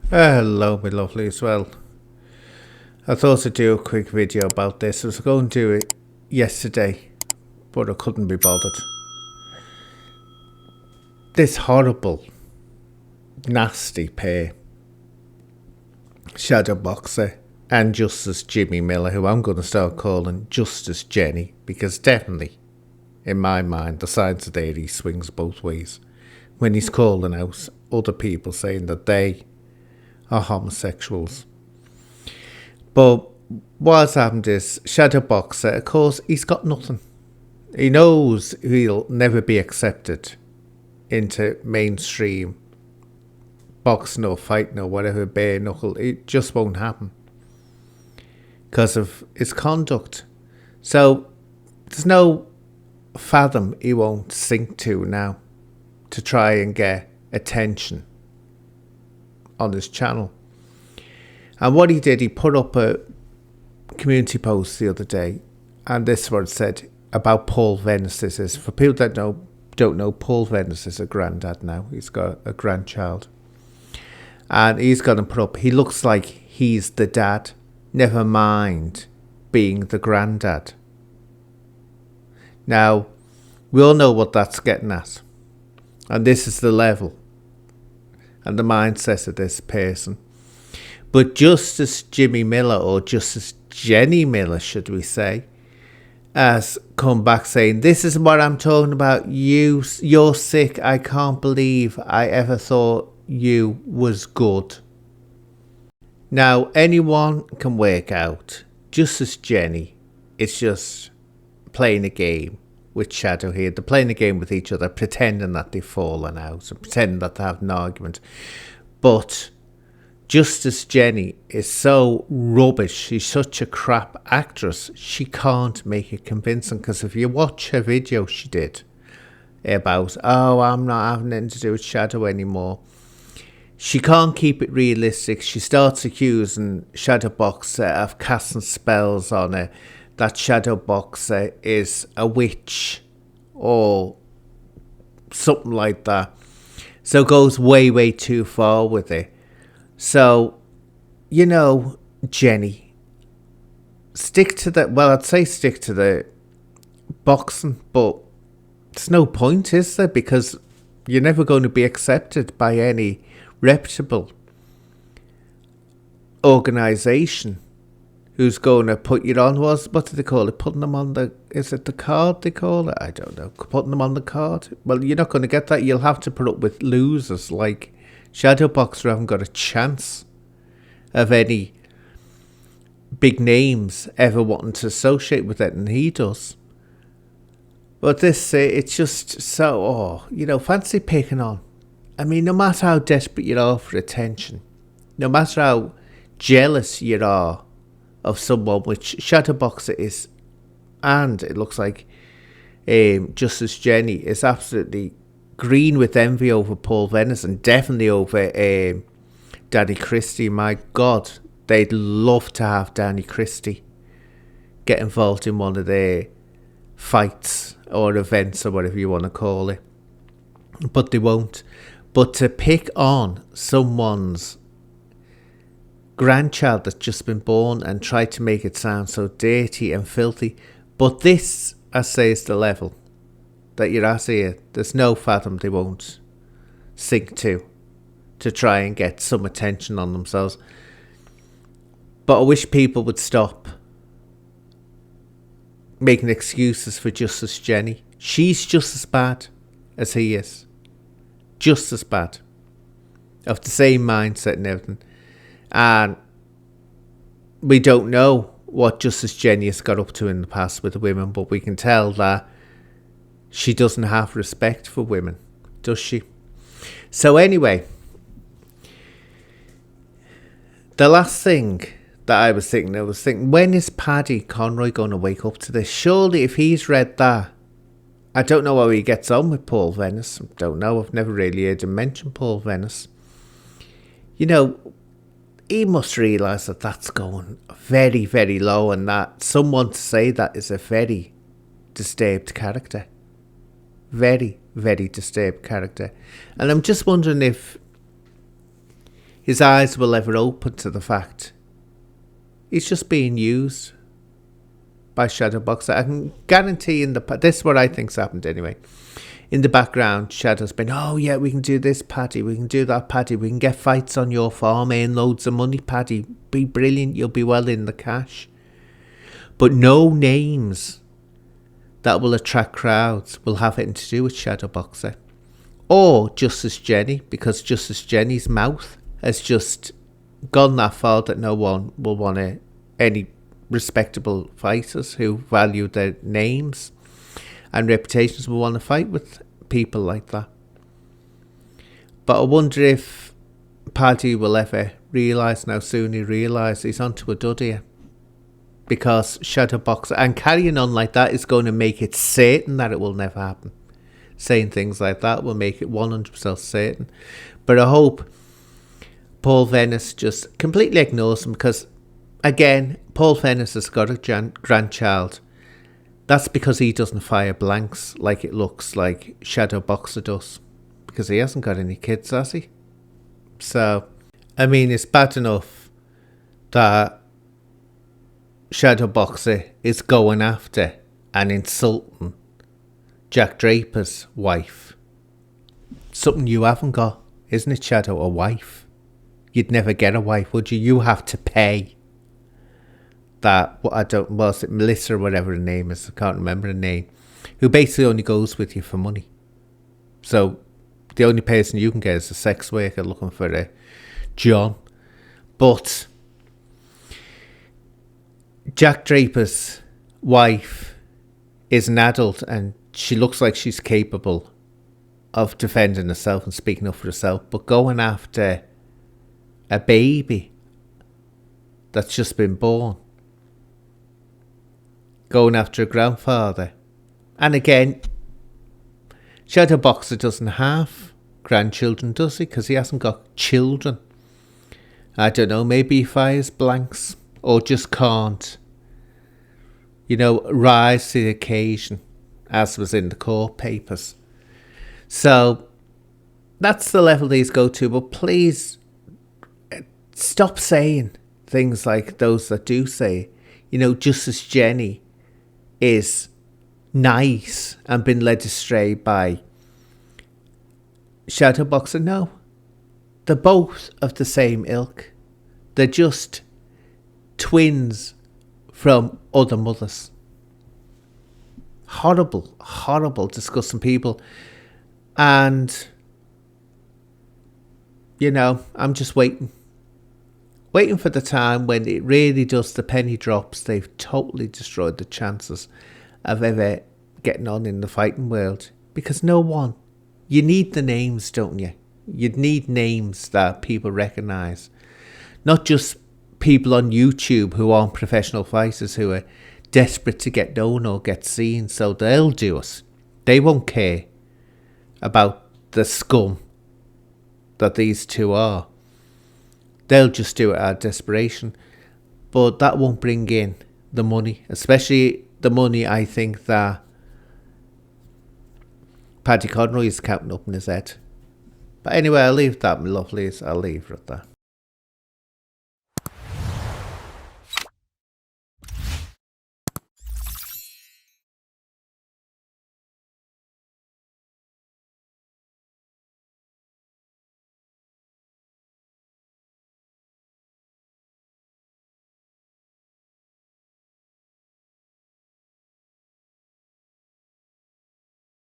Hello, my lovely as well. I thought I'd do a quick video about this. I was going to do it yesterday, but I couldn't be bothered. This horrible, nasty pair, Shadow Boxer and Justice Jimmy Miller, who I'm going to start calling Justice Jenny, because definitely, in my mind, the signs are there he swings both ways. When he's calling out other people saying that they are homosexuals. But what's happened is Shadow Boxer, of course, he's got nothing. He knows he'll never be accepted into mainstream boxing or fighting or whatever, bare knuckle. It just won't happen because of his conduct. So there's no fathom he won't sink to now to try and get attention on his channel. And what he did, he put up a community post the other day, and this is what it said about Paul Venis. This is, for people that don't know, Paul Venis is a granddad now. He's got a grandchild. And he's going to put up, he looks like he's the dad, never mind being the granddad. Now, we all know what that's getting at. And this is the level and the mindset of this person. But Justice Jimmy Miller, or Justice Jenny Miller, should we say, has come back saying, this is what I'm talking about. You're sick. I can't believe I ever thought you was good. Now, anyone can work out Justice Jenny is just playing a game with Shadow here. They're playing a game with each other, pretending that they've fallen out and pretending that they have an argument. But Justice Jenny is so rubbish. She's such a crap actress. She can't make it convincing, because if you watch her video she did about, I'm not having anything to do with Shadow anymore, she can't keep it realistic. She starts accusing Shadow Boxer of casting spells on her, that Shadow Boxer is a witch or something like that. So goes way, way too far with it. So, Jenny, stick to the, well, I'd say stick to the boxing, but there's no point, is there? Because you're never going to be accepted by any reputable organisation who's going to put you on, what do they call it? Putting them on the, is it the card they call it? I don't know. Putting them on the card? Well, you're not going to get that. You'll have to put up with losers like Shadow Boxer. Haven't got a chance of any big names ever wanting to associate with it, and he does. But this, it's just so, fancy picking on. I mean, no matter how desperate you are for attention, no matter how jealous you are of someone, which Shadow Boxer is, and it looks like Justice Jenny is absolutely green with envy over Paul Venis, and definitely over Danny Christie. My God, they'd love to have Danny Christie get involved in one of their fights or events or whatever you want to call it, but they won't. But to pick on someone's grandchild that's just been born and try to make it sound so dirty and filthy, but this, I say, is the level that you're at here. There's no fathom they won't sink to try and get some attention on themselves. But I wish people would stop making excuses for Justice Jenny. She's just as bad as he is. Just as bad. Of the same mindset and everything. And we don't know what Justice Jenny has got up to in the past with the women, but we can tell that she doesn't have respect for women, does she? So anyway, the last thing that I was thinking, when is Paddy Conroy going to wake up to this? Surely if he's read that, I don't know how he gets on with Paul Venis. Don't know, I've never really heard him mention Paul Venis. He must realise that that's going very, very low, and that someone to say that is a very disturbed character. Very, very disturbed character. And I'm just wondering if his eyes will ever open to the fact he's just being used by Shadowboxer. I can guarantee this is what I think's happened anyway. In the background, Shadow's been, oh yeah, we can do this, Paddy, we can do that, Paddy, we can get fights on your farm, earn loads of money, Paddy, be brilliant, you'll be well in the cash. But no names that will attract crowds will have anything to do with Shadowboxer. Or Justice Jenny, because Justice Jenny's mouth has just gone that far that no one will want any respectable fighters who value their names and reputations will want to fight with people like that. But I wonder if Paddy will ever realise, now soon he realise he's onto a dud here. Because Shadowboxer, and carrying on like that is going to make it certain that it will never happen. Saying things like that will make it 100% certain. But I hope Paul Venis just completely ignores him, because again, Paul Venis has got a grandchild. That's because he doesn't fire blanks like it looks like Shadowboxer does. Because he hasn't got any kids, has he? So, I mean, it's bad enough that Shadowboxer is going after and insulting Jack Draper's wife. Something you haven't got, isn't it, Shadow? A wife. You'd never get a wife, would you? You have to pay that, was it Melissa or whatever her name is, I can't remember her name, who basically only goes with you for money. So the only person you can get is a sex worker looking for a John. But Jack Draper's wife is an adult and she looks like she's capable of defending herself and speaking up for herself, but going after a baby that's just been born, going after a grandfather. And again, Shadowboxer doesn't have grandchildren, does he? Because he hasn't got children. I don't know, maybe he fires blanks or just can't, rise to the occasion, as was in the court papers. So that's the level these go to. But please stop saying things like those that do say, Justice Jenny is nice and been led astray by Shadowboxer. No, they're both of the same ilk. They're just twins from other mothers. Horrible, horrible, disgusting people. And I'm just waiting for the time when it really does, the penny drops. They've totally destroyed the chances of ever getting on in the fighting world. Because no one, you need the names, don't you? You'd need names that people recognise. Not just people on YouTube who aren't professional fighters who are desperate to get known or get seen, so they'll do it. They won't care about the scum that these two are. They'll just do it out of desperation. But that won't bring in the money, especially the money I think that Paddy Conroy is counting up in his head. But anyway, I'll leave that, my lovelies. I'll leave it at that.